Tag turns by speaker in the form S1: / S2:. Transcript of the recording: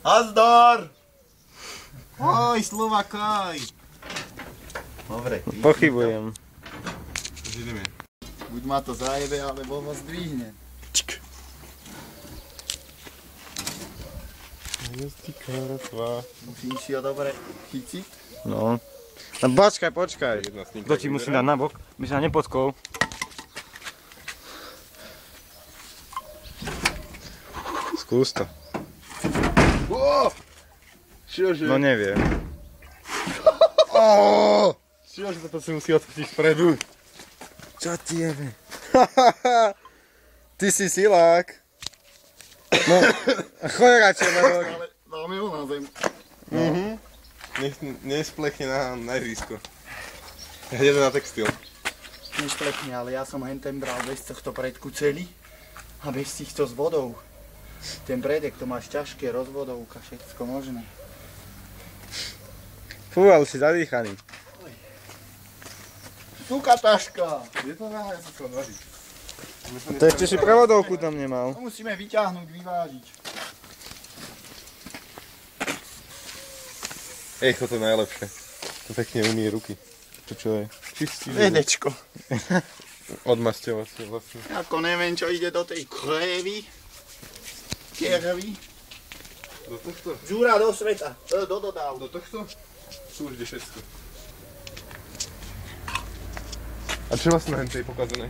S1: Azdor! Oj, Slovakaj! Dobre.
S2: Pochybujem.
S3: Ideme.
S1: Buď ma to zajebe, alebo ho zdvihne. Musíš si ho dobre chytiť.
S2: No. No počkaj. Kto ti musí dať nabok? My sa nepotkol. Skús to.
S3: Čože?
S2: No neviem.
S3: Čože toto si musí odfotiť vpredu?
S2: Čo ti jebe? Ty si silák. No, choď radšej nabok.
S1: Ale dáme ho na zem.
S3: Nech nesplechne na ihrisko. Jede na textil.
S1: Nesplechne, ale ja som hentem bral bez tohto predku celý a bez týchto s vodou. Ten predek to máš ťažké, rozvodovka, všetko možné.
S2: Fú, ale si zadýchaný.
S1: Suka taška!
S3: Je to veľa, ja sa chcel odvažiť.
S2: To ešte si prevodovku tam nemal.
S1: To musíme vyťahnuť, vyvážiť.
S3: Echo to najlepšie. To pekne umie ruky. Čo je? Čistý život.
S1: Vedečko.
S3: Odmasťovacie vlastne.
S1: Ako neviem, čo ide do tej krevy. Kiervy.
S3: Do tohto?
S1: Žúra do sveta. Do dodáv.
S3: Do tohto? Tu už ide všetko. A čo vlastne na hentej pokazané?